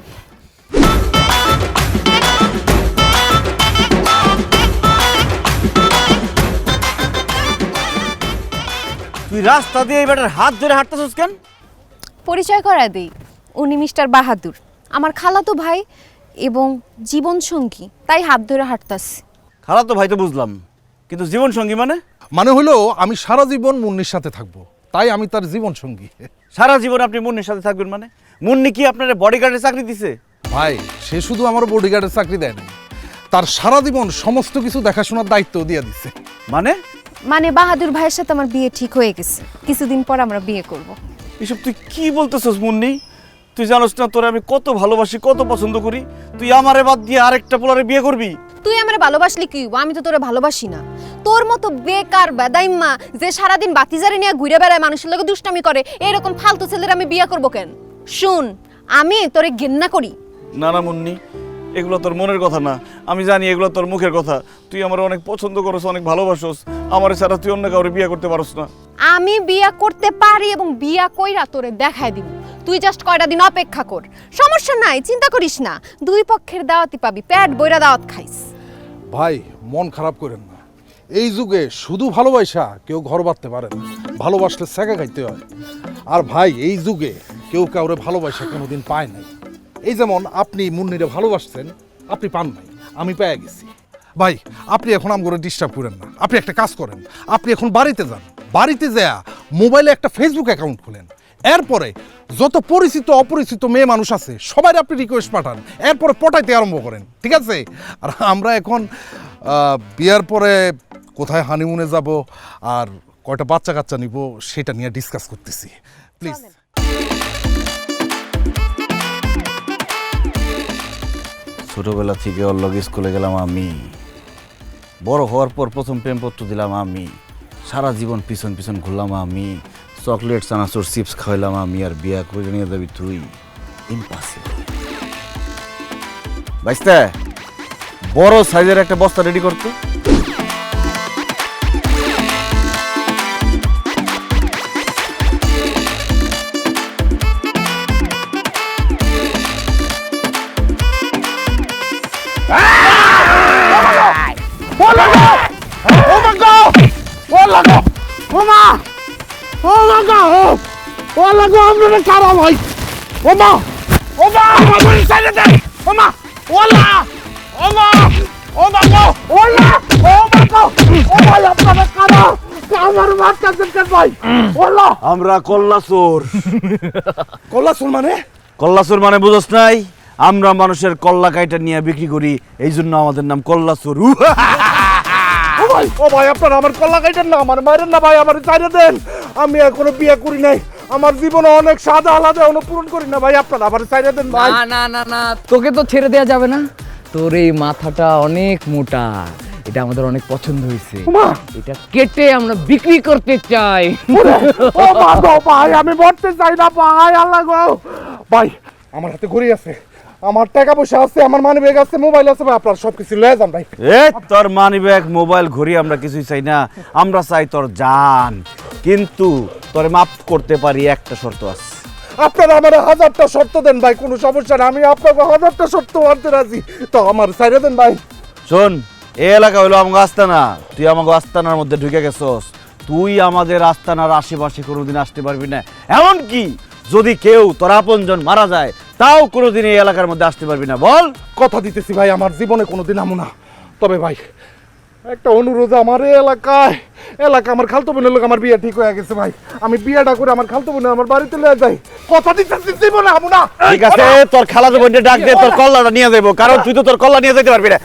[SPEAKER 2] তুই রাস্তা দিয়ে এই বেটার হাত ধরে হাঁটতেছিস কেন?
[SPEAKER 3] পরিচয় করা দেই, উনি মিস্টার বাহাদুর, আমার খালাতো ভাই এবং জীবন সঙ্গী, তাই হাত ধরে হাঁটতাছি।
[SPEAKER 2] খারাপ তো ভাই তো বুঝলাম, কিন্তু জীবন সঙ্গী মানে?
[SPEAKER 7] মানে হলো আমি সারা জীবন মুন্নির সাথে থাকবো, তাই আমি তার জীবন সঙ্গী।
[SPEAKER 2] সারা জীবন আপনি মুন্নির সাথে থাকবেন মানে? মুন্নি কি আপনার বডিগার্ডের চাকরি দিছে?
[SPEAKER 7] ভাই, সে শুধু আমার বডিগার্ডের চাকরি দেয় নাই, তার সারা জীবন সমস্ত কিছু দেখাশোনার দায়িত্ব দিয়ে দিচ্ছে।
[SPEAKER 2] মানে?
[SPEAKER 3] মানে বাহাদুর ভাইয়ের সাথে আমার বিয়ে ঠিক হয়ে গেছে, কিছুদিন পর আমরা বিয়ে করব।
[SPEAKER 2] এসব তুই কি বলতেছস মুন্নি? তুই জানোস না তোরে আমি কত ভালোবাসি, কত পছন্দ করি? তুই আমারে বাদ দিয়ে আরেকটা পোলারে বিয়ে করবি?
[SPEAKER 3] তুই আমারে ভালোবাসলি কি? আমি তো তোরে ভালোবাসি না। তোর মতো বেকার বেদাইম্মা যে সারাদিন বাতিজারে নিয়ে ঘুরে বেড়ায়, মানুষের লগে দুষ্টামি করে, এরকম ফালতু ছেলের আমি বিয়ে করব কেন? শুন, আমি তোরে ঘেন্না করি।
[SPEAKER 2] না না মুন্নি, এগুলো তোর মনের কথা না, আমি জানি এগুলো তোর মুখের কথা। তুই আমার অনেক পছন্দ করস, অনেক ভালোবাসস, আমার ছাড়া তুই অন্য কাউরে বিয়ে করতে পারস না।
[SPEAKER 3] আমি বিয়ে করতে পারি এবং বিয়া কইরা তোরে দেখায় দিব। তুই জাস্ট কয়টা দিন অপেক্ষা কর, সমস্যা নাই, চিন্তা করিস না। দুই পক্ষের দাওয়াতই পাবি, পেট বইরা দাওয়াত খাইস।
[SPEAKER 7] ভাই, মন খারাপ করেন না, এই যুগে শুধু ভালোবাসা কেউ ঘর বাঁধতে পারে না, ভালোবাসলে সেকা খাইতে হয়। আর ভাই, এই যুগে কেউ কাউরে ভালোবাসা কোনোদিন পায় নাই। এই যেমন আপনি মুন্নিরে ভালোবাসছেন, আপনি পান নাই, আমি পেয়ে গেছি। ভাই, আপনি এখন আমগরে ডিস্টার্ব করেন না, আপনি একটা কাজ করেন, আপনি এখন বাড়িতে যান, বাড়িতে যায়া মোবাইলে একটা ফেসবুক অ্যাকাউন্ট খোলেন, এরপরে যত পরিচিত অপরিচিত মেয়ে মানুষ আছে সবাই আপনি রিকোয়েস্ট পাঠান, এরপরে পটাইতে আরম্ভ করেন, ঠিক আছে? আর আমরা এখন বিয়ার পরে কোথায় হানিমুনে যাব আর কয়টা বাচ্চা কাচ্চা নিব সেটা নিয়ে ডিসকাস করতেছি। প্লিজ।
[SPEAKER 2] ছোটবেলা থেকে ওর লগে স্কুলে গেলাম আমি, বড় হওয়ার পর প্রথম প্রেমপত্র দিলাম আমি, সারা জীবন পিছন পিছন ঘুরলাম আমি, চকলেট চানাচুর চিপস খাওয়াইলাম আমি, আর বিয়া করে নিয়ে যাবি তুই? ইম্পসিবল। বাইস্তা বড় সাইজের একটা বস্তা রেডি করতো। আমরা কল্লাচোর।
[SPEAKER 7] কল্লাচোর মানে?
[SPEAKER 2] কল্লাচোর মানে বুঝছ নাই? আমরা মানুষের কল্লা কাইটা নিয়ে বিক্রি করি, এই জন্য আমাদের নাম কল্লাচোর।
[SPEAKER 7] ও ভাই আপনারা আমার কল্লা কাইটেন না, আমার মায়ের না ভাই, আমার চাইরে দেন। আমি এখনো বিয়ে করি নাই, আমার জীবনে অনেক সাদা আলাদা এখনো পূরণ করি না ভাই, আপনারা আমার চাইরে দেন ভাই।
[SPEAKER 1] না না না না, তোকে তো ছেড়ে দেওয়া যাবে না। তোর এই মাথাটা অনেক মোটা, এটা আমাদের অনেক পছন্দ হয়েছে। এটা কেটে আমরা বিক্রি করতে চাই।
[SPEAKER 7] ও মা গো ভাই, আমি মরতে চাই না ভাই, আল্লাহ গো ভাই। আমার হাতে ঘড়ি আছে, আমার টাকা পয়সা আছে, আমার মানি ব্যাগ আছে, মোবাইল আছে ভাই, আপনারা সবকিছু লয়ে যান ভাই।
[SPEAKER 2] এ তোর মানি ব্যাগ মোবাইল ঘড়ি আমরা কিছুই চাই না, আমরা চাই তোর জান। কিন্তু তোরে মাফ করতে পারি, একটা শর্ত আছে।
[SPEAKER 7] আপনারা আমার 1000টা শর্ত দেন ভাই, কোনো সমস্যা না, আমি আপনাকে 1000টা শর্ত মানতে রাজি, তো আমার চাইরে দেন ভাই।
[SPEAKER 2] শোন, এই এলাকা হইলো আমাকে আস্তানা, তুই আমাকে আস্তানার মধ্যে ঢুকে গেছস, তুই আমাদের আস্তানার আশেপাশে কোনোদিন আসতে পারবি না। এমনকি যদি কেউ তোর আপনজন মারা যায়, তাও কোনোদিন এই এলাকার মধ্যে আসতে পারবি না। বল।
[SPEAKER 7] কথা দিতেছি ভাই, আমার জীবনে কোনোদিন আমু না। তবে ভাই একটা অনুরোধ, আমার এই এলাকা আমার খালতো বোনের লোক, আমার বিয়ে ঠিক হয়ে গেছে ভাই, আমি বিয়েটা করে আমার খালতো বোনের আমার বাড়িতে লয়ে যাই। কথা দিতেছি জীবনে আমু না।
[SPEAKER 2] ঠিক আছে, তোর খালাতো বোনকে ডাক দে, তোর কল্লাটা নিয়ে যাবো, কারণ তুই তো তোর কল্লা নিয়ে যেতে পারবি না।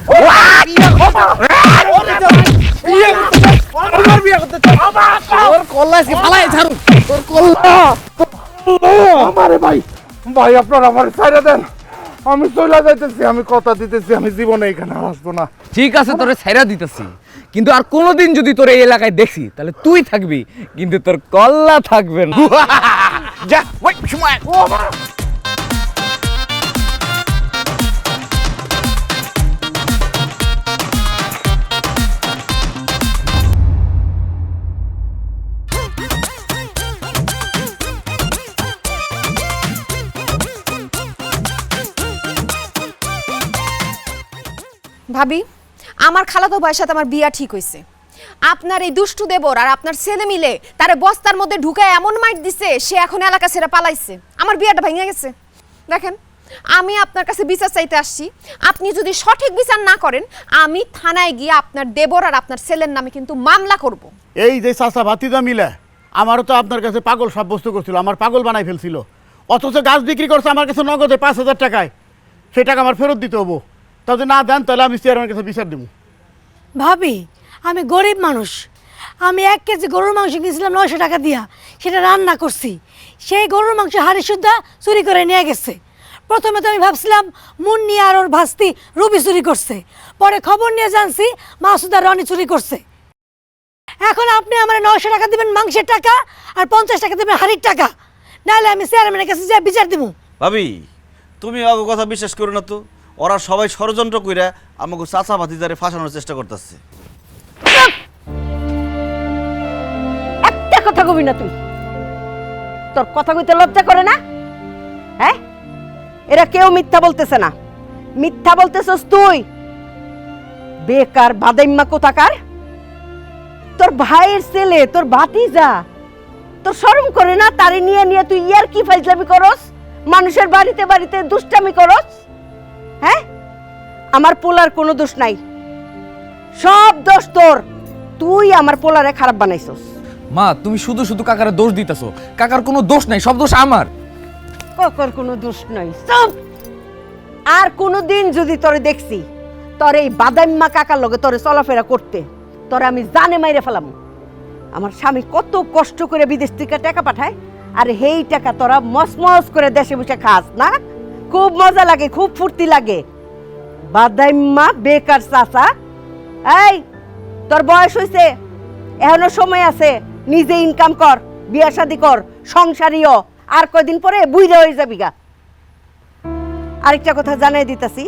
[SPEAKER 7] আমারে ভাই ভাই আপনারা আমার ছাইড়া দেন, আমি চলে যাইতেছি, আমি কথা দিতেছি আমি জীবনে এখানে আর আসবো না।
[SPEAKER 1] ঠিক আছে, তোরে ছাইরা দিতেছি, কিন্তু আর কোনোদিন যদি তোর এই এলাকায় দেখি তাহলে তুই থাকবি, কিন্তু তোর কল্লা থাকবে না।
[SPEAKER 2] যা, ওই সময়।
[SPEAKER 3] ভাবি, আমার খালাতো ভাইয়ের সাথে আমার বিয়া ঠিক হইছে। আপনার এই দুষ্টু দেবর আর আপনার ছেলে মিলে তারে বস্তার মধ্যে ঢুকায় এমন মাইট দিছে, সে এখন এলাকা ছেড়ে পালাইছে। আমার বিয়াটা ভেঙে গেছে। দেখেন, আমি আপনার কাছে বিচার চাইতে আসছি, আপনি যদি সঠিক বিচার না করেন, আমি থানায় গিয়ে আপনার দেবর আর আপনার ছেলের নামে কিন্তু মামলা করব।
[SPEAKER 2] এই যে চাচা ভাতিজা মিলে আমারও তো আপনার কাছে পাগল সাব্যস্ত করছিল, আমার পাগল বানাই ফেলছিল, অথচ গাছ বিক্রি করছে আমার কাছে নগদে 5000 টাকায়। সেই টাকা আমার ফেরত দিতে হবো, তা যদি না দেন তাহলে আমি চেয়ারম্যানের কাছে বিচার দেবো।
[SPEAKER 5] ভাবি, আমি গরিব মানুষ, আমি 1 কেজি গরুর মাংস কিনেছিলাম 900 টাকা দিয়া, সেটা রান্না করছি। সেই গরুর মাংস হাড়ি সুদ্ধা চুরি করে নিয়ে গেছে। প্রথমে তো আমি ভাবছিলাম মুন্নি আর ওর ভাস্তি রুবি চুরি করছে, পরে খবর নিয়ে জানছি মাসুদ আর রনি চুরি করছে। এখন আপনি আমার 900 টাকা দিবেন মাংসের টাকা, আর 50 টাকা দিবেন হাড়ির টাকা, নাহলে আমি চেয়ারম্যানের কাছে যা বিচার দিব।
[SPEAKER 2] ভাবি, তুমি ওকে কথা বিশ্বাস করো না তো, ওরা সবাই ষড়যন্ত্র কইরা আমাকে চাচা ভাতিজারে ফাঁসানোর চেষ্টা করতেছে।
[SPEAKER 8] একটা কথা কবি না তুই, তোর কথা কইতে লজ্জা করে না? হ্যাঁ, এরা কেউ মিথ্যা বলতেছে না, মিথ্যা বলতেছস তুই। বেকার বাদাইম্মা কোথাকার, তোর ভাইয়ের ছেলে, তোর ভাতিজা, তোর শরম করে না? তারে নিয়ে নিয়ে তুই ইয়ার কি ফাইজলামি করস, মানুষের বাড়িতে বাড়িতে দুষ্টামি করস। হ্যাঁ, আমার পোলার কোনো দোষ নাই, সব দোষ তোর। তুই আমার পোলারে খারাপ বানাইছস।
[SPEAKER 1] মা, তুমি শুধু শুধু কাকারে দোষ দিতেছো, কাকার কোনো দোষ নাই, সব দোষ আমার।
[SPEAKER 8] কাকার কোনো দোষ নাই, চুপ। আর কোনোদিন যদি তোরে দেখছি তোর এই বাদাইম্মা কাকার লগে তোরে চলাফেরা করতে, তোরে আমি জানে মাইরে ফেলাম। আমার স্বামী কত কষ্ট করে বিদেশ থেকে টাকা পাঠায়, আর সেই টাকা তোরা মসমস করে দেশে বসে খাস না? খুব মজা লাগে, খুব ফুর্তি লাগে। বাদাইম্মা বেকার চাচা। এই তোর বয়স হয়েছে, এখনো সময় আছে, নিজে ইনকাম কর, বিয়া শাদি কর, সংসারীয়। আর কয়দিন পরে বুইড়া হয়ে যাবি গা। আরেকটা কথা জানাই দিতাছি,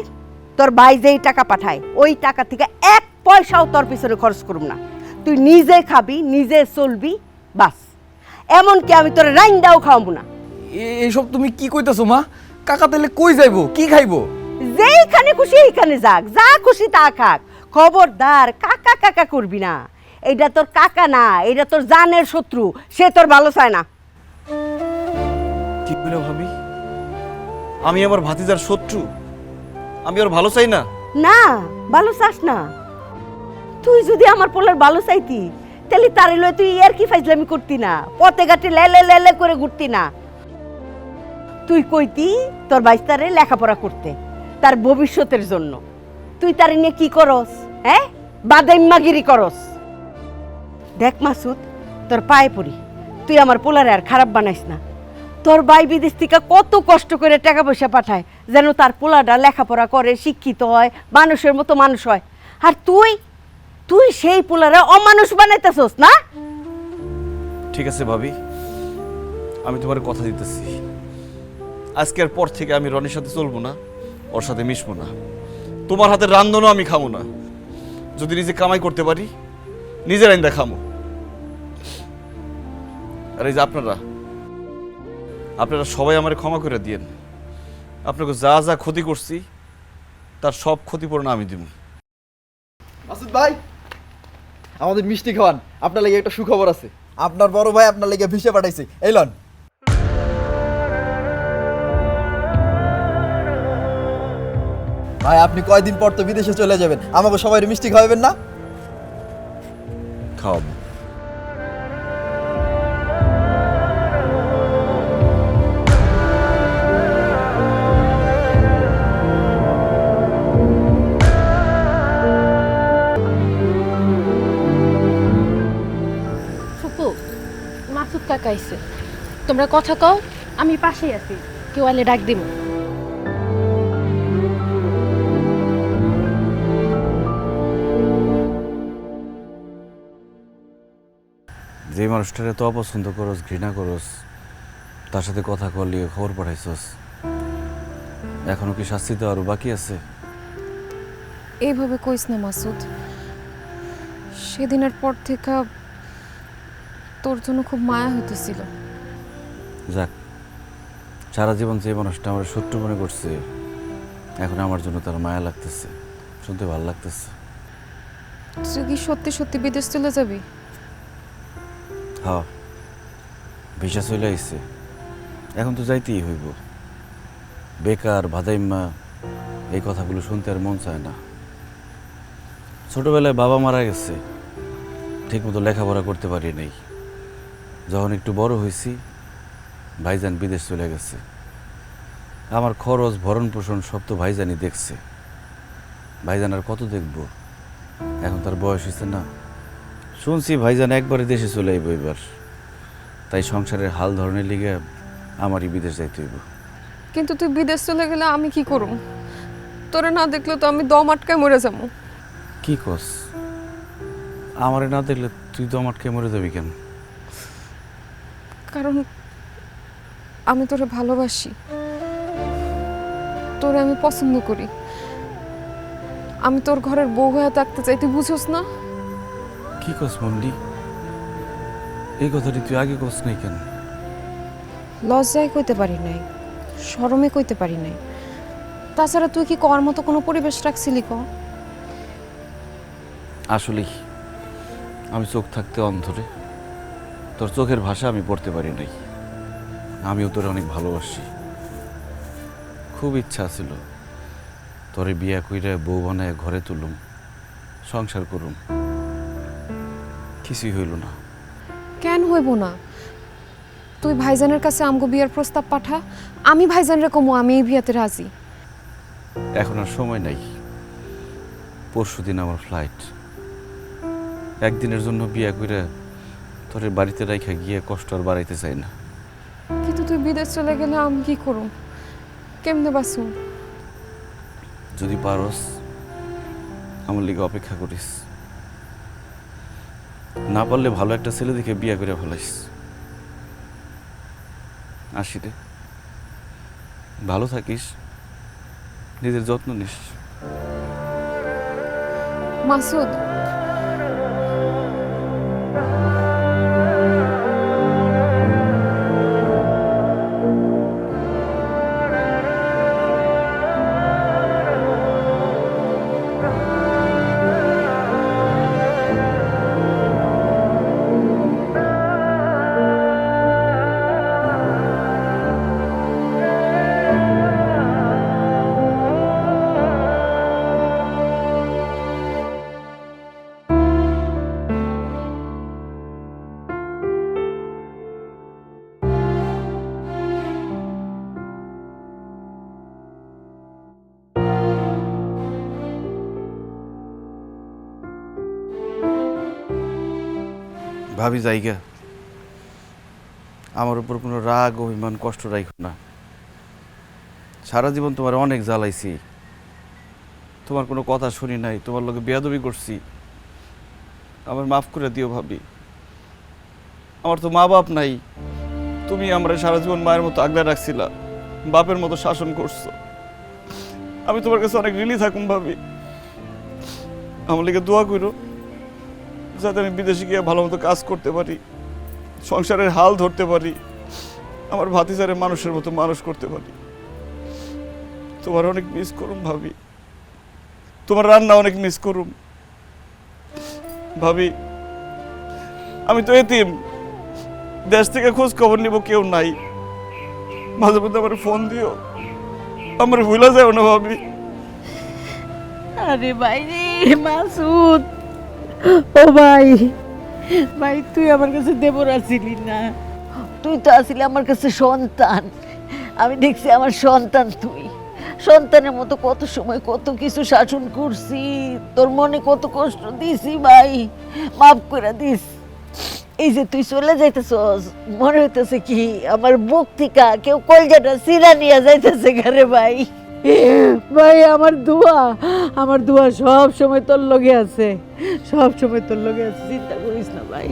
[SPEAKER 8] তোর ভাই যেই টাকা পাঠায় ওই টাকা থেকে 1 পয়সাও তোর পিছনে খরচ করব না। তুই নিজে খাবি, নিজে চলবি, বাস। এমনকি আমি তোর রাইন্দাও খাওয়াবো না।
[SPEAKER 1] এইসব তুমি কি কইতাছো মা? কাকা তাহলে কই যাইবো, কি খাইবো?
[SPEAKER 8] যেইখানে খুশি এইখানে যাক, যা খুশি তা খাক। খবরদার কাকা কাকা করবি না। এইটা তোর কাকা না, এইটা তোর জানের শত্রু, সে তোর ভালো চায় না।
[SPEAKER 2] কি বলে ভাবি? আমি আমার ভাতিজার শত্রু? আমি ওর ভালো চাই না?
[SPEAKER 8] না, ভালো চাস না। তুই যদি আমার পোলার ভালো চাইতি তাহলে তারে লয়ে তুই আর কি ফাইজলামি করতি না, পথে ঘাটে লেলে লেলে করে ঘুরতি না। তুই কইতি তোর বাইস্তারে লেখাপড়া করতে, তার ভবিষ্যতের জন্য। তুই তারে নিয়ে কি করস? হ্যাঁ, বাদাইম্মাগিরি করস। দেখ মাসুদ, তোর পায়ে পড়ি, তুই আমার পোলারে আর খারাপ বানাইস না। তোর ভাই বিদেশ থেকে কত কষ্ট করে টাকা পয়সা পাঠায় যেন তার পোলাটা লেখাপড়া করে, শিক্ষিত হয়, মানুষের মতো মানুষ হয়। আর তুই তুই সেই পোলারে অমানুষ বানাইতেছস না?
[SPEAKER 2] ঠিক আছে ভাবি, আমি তোমার কথা দিতেছি, আজকের পর থেকে আমি রনির সাথে চলবো না, ওর সাথে মিশবো না। তোমার হাতের রান্ধনও আমি খামো না। যদি নিজে কামাই করতে পারি, নিজের আইন্দা খামো। আর এই যে আপনারা সবাই আমার ক্ষমা করে দিয়েন। আপনাকে যা যা ক্ষতি করছি তার সব ক্ষতিপূরণ আমি দিব।
[SPEAKER 9] মাসুদ ভাই, আমাদের মিষ্টি খাওয়ান, আপনার লাগে একটা সুখবর আছে। আপনার বড় ভাই আপনার লাগে ভিসা পাঠাইছে, এলন। ভাই আপনি কয়দিন পর তো বিদেশে চলে যাবেন, আমাকে সবাই মিষ্টি খাওয়াবেন না?
[SPEAKER 2] খাওয়াবো।
[SPEAKER 4] ফুপু, মাসুদ কাকা আইছে, তোমরা কথা কও, আমি পাশেই আছি, কেউ আইলে ডাক দিব।
[SPEAKER 2] যে মানুষটারে তো অপছন্দ করস, ঘৃণা করস, তার সাথে কথা করলি, খবর পাঠাইছস, এখনো কি শাস্তি দেওয়ার বাকি আছে?
[SPEAKER 3] এইভাবে কইস না মাসুদ, সেদিনের পর থেকে তোর জন্য খুব মায়া হইতেছিল।
[SPEAKER 2] যাক, সারা জীবন যে মানুষটা আমার শত্রু মনে করছে, এখন আমার জন্য তার মায়া লাগতেছে, শুনতে ভালো লাগতেছে।
[SPEAKER 3] তুই কি সত্যি সত্যি বিদেশ চলে যাবি?
[SPEAKER 2] হ্যাঁ, ভিসা চলে আইছে, এখন তো যাইতেই হইব। বেকার, ভাদাইম্মা, এই কথাগুলো শুনতে আর মন চায় না। ছোটবেলায় বাবা মারা গেছে, ঠিকমতো লেখাপড়া করতে পারি নাই। যখন একটু বড় হয়েছি, ভাইজান বিদেশ চলে গেছে। আমার খরচ, ভরণ পোষণ সব তো ভাইজানই দেখছে। ভাইজান আর কত দেখব? এখন তার বয়স হয়েছে না। শুনছি ভাইজান একবারে দেশে চলে আইব এবার, তাই সংসারের হাল ধরনের লিগে আমারই বিদেশ যাইতে হইব।
[SPEAKER 3] কিন্তু তুই বিদেশ চলে গেলে আমি কি করব? তোরে না দেখলে তো আমি দম আটকায় মরে যাবো।
[SPEAKER 2] কি কস? আমারে না দেখলে তুই তো আমাকে মরে যাবি কেন?
[SPEAKER 3] কারণ আমি তোরে ভালোবাসি, তোরে আমি পছন্দ করি। আমি তোর ঘরের বউ হয়ে থাকতে চাই, তুই বুঝোস না?
[SPEAKER 2] কি কস মন্ডি? এই কথাটি তুই আগে কস নাই কেন?
[SPEAKER 3] লজ্জায় কইতে পারি নাই, শরমে কইতে পারি নাই। তাছাড়া তুই কি কর মতো কোনো পরিবেশ রাখছিলি ক?
[SPEAKER 2] আসলেই আমি চোখ থাকতে অন্ধরে, তোর চোখের ভাষা আমি পড়তে পারি নাই। আমিও তোরে অনেক ভালোবাসি, খুব ইচ্ছা ছিল তোরে বিয়া কইরা বউ বানায় ঘরে তুলুম, সংসার করুম। কিছুই হইল না।
[SPEAKER 3] কেন হইব না? তুই ভাইজানের কাছে আমগো বিয়ের প্রস্তাব পাঠা, আমি ভাইজানরে কমু আমি এই বিয়াতে রাজি।
[SPEAKER 2] এখন আর সময় নাই, পরশুদিন আমার ফ্লাইট। একদিনের জন্য বিয়া কইরা তোরে বাড়িতে রাইখা গিয়ে কষ্ট আর বাড়াইতে চাই না।
[SPEAKER 3] কিন্তু তুই বিদেশ চলে গেলে আমি কি করুম? কেমনে বাঁচুম?
[SPEAKER 2] যদি পারস আমার লিগে অপেক্ষা করিস, না পারলে ভালো একটা ছেলে দেখে বিয়ে করে ফেলাইস। আসি রে, ভালো থাকিস, নিজের যত্ন নিস।
[SPEAKER 3] মাসুদ,
[SPEAKER 2] ভাবি জায়গা, আমার উপর কোনো রাগ অভিমান কষ্ট রাখো না। সারা জীবন তোমার অনেক জ্বালাইছি, তোমার কোনো কথা শুনি নাই, তোমার লোকে বেয়াদবি করছি, আমার মাফ করে দিও ভাবি। আমার তো মা বাপ নাই, তুমি আমরা সারা জীবন মায়ের মতো আগলে রাখছিলা, বাপের মতো শাসন করছো। আমি তোমার কাছে অনেক ঋণী থাকুম ভাবি, আমার লিগে দোয়া করো যাতে আমি বিদেশে গিয়ে ভালো মতো কাজ করতে পারি, সংসারের হাল ধরতে পারি, আমার ভাতিজারে মানুষের মতো মানুষ করতে পারি। তোমার অনেক মিস করুম ভাবি, তোমার রান্না অনেক মিস করুম ভাবি। আমি তো এতিম, দেশ থেকে খোঁজ খবর নিব কেউ নাই, মাঝে মধ্যে আমার ফোন দিও, আমার ভুলে যাও না ভাবি।
[SPEAKER 5] আরে ভাই রে মাসুদ, ও ভাই, ভাই তুই আমার কাছে দেবর আসিলি না, তুই তো আসিলি আমার কাছে সন্তান। আমি দেখছি আমার সন্তান তুই, সন্তানের মতো কত সময় কত কিছু শাসন করছি, তোর মনে কত কষ্ট দিছি ভাই, মাফ করে দিস। এই যে তুই চলে যাইতেছস, মনে হইতেছে কি আমার বুক থেকে কেউ কলজাটা সিরা নিয়ে যাইতেছে ঘরে ভাই। ভাই আমার দোয়া সব সময় তোর লগে আছে, সব সময় তোর লগে আছে, চিন্তা করিস না ভাই।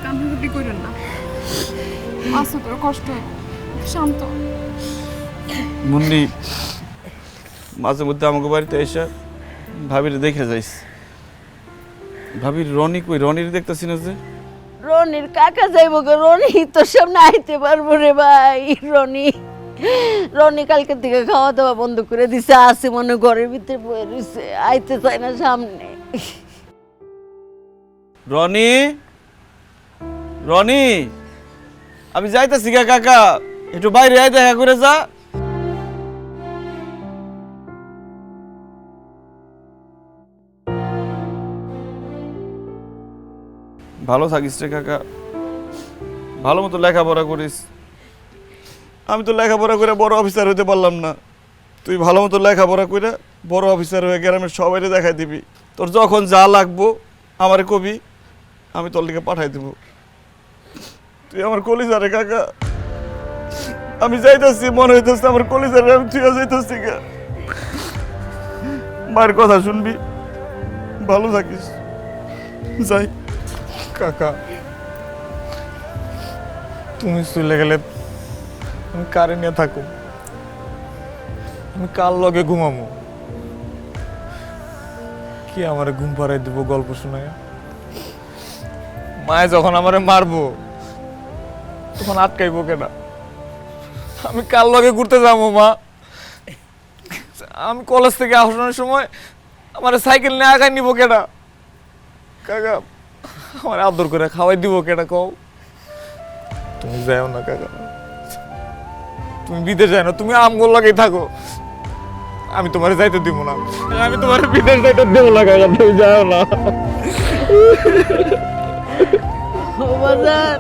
[SPEAKER 3] কান্নাকাটি করেন না, মাসুদের কষ্ট, শান্ত।
[SPEAKER 2] মুন্নি, মাঝে মধ্যে আমাকে বাড়িতে এসে ভাবির দেখে যাইস। ভাবির রনি কই? রনির দেখতেছি না যে।
[SPEAKER 5] রনির কাকা যাইব গো, রনি তোর সামনে আইতে পারবো রে ভাই। রনি কালকে থেকে খাওয়া দাওয়া বন্ধ করে দিছে, আসে মনে ঘরের ভিতরে বয়ে রইছে, আইতে চায় না সামনে।
[SPEAKER 2] রনি, রনি, আমি যাইতেছি গা কাকা, একটু বাইরে আয়, দেখা করে যা। ভালো থাকিস রে কাকা, ভালো মতো লেখাপড়া করিস। আমি তো লেখাপড়া করে বড় অফিসার হতে পারলাম না, তুই ভালো মতো লেখাপড়া করে বড় অফিসার হয়ে গ্রামের সবাইকে দেখাই দিবি। তোর যখন যা লাগবো আমারে কবি, আমি তোর লিগে পাঠাই দিব। তুই আমার কলিজারে কাকা, আমি যাইতেছি, মনে হইতেছে আমার কলিজারে আমি তুই যাইতেছি গা। মায়ের কথা শুনবি, ভালো থাকিস, যাই।
[SPEAKER 1] কাকা, তুমি চলে গেলে আমি কারে নিয়ে থাকো? আমি কার লগে ঘুমামো? কি আমারে ঘুম পাড়াই দিব গল্প শোনায়? মায়ে যখন আমারে মারবো তখন আটকাইবো কেনা? আমি কার লগে ঘুরতে যাবো মা? আমি কলেজ থেকে আসানোর সময় আমার সাইকেল নিয়ে আগায় নিব কেনা? কাকা, আমার আদর করে খাওয়াই দিব কেটা কও? তুমি যাও না কাকা, তুমি বিদেশ যাও না, তুমি আমগোল লাগেই থাকো, আমি তোমার যাইতে দিব না, আমি তোমার বিদেশ যাইতে দেব না কাকা, তুমি যাও না।
[SPEAKER 5] ও বাজার,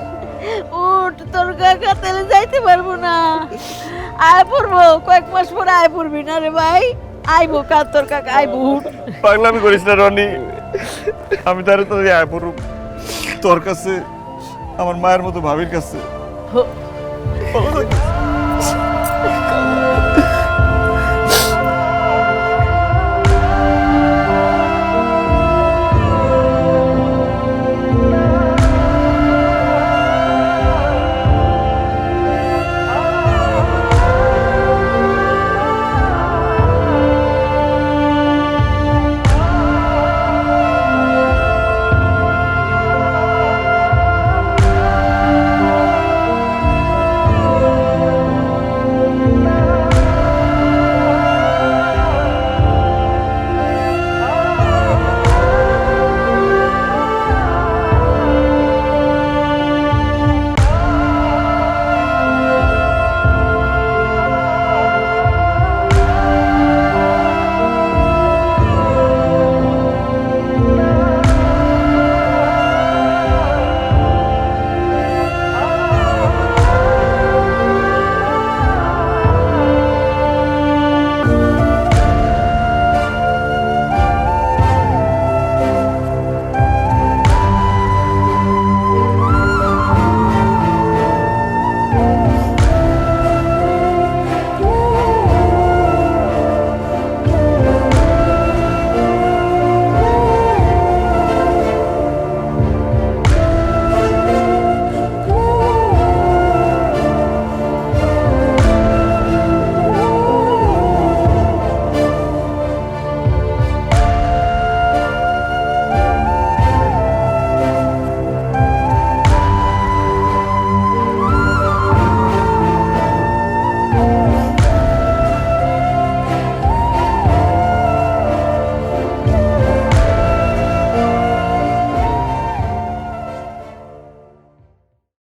[SPEAKER 5] উঠ, তোর কাকা তাহলে যাইতে পারবো না, আয় পড়বো, কয়েক মাস পরে আয় পড়বি না রে ভাই, আইবো কার তোর কাকা, আইবো। উঠ,
[SPEAKER 2] পাগলামি করিস না রনি, আমি তারে তো আয় পড়ুম তোর কাছে, আমার মায়ের মতো ভাবির কাছে। ভালো থাকিস।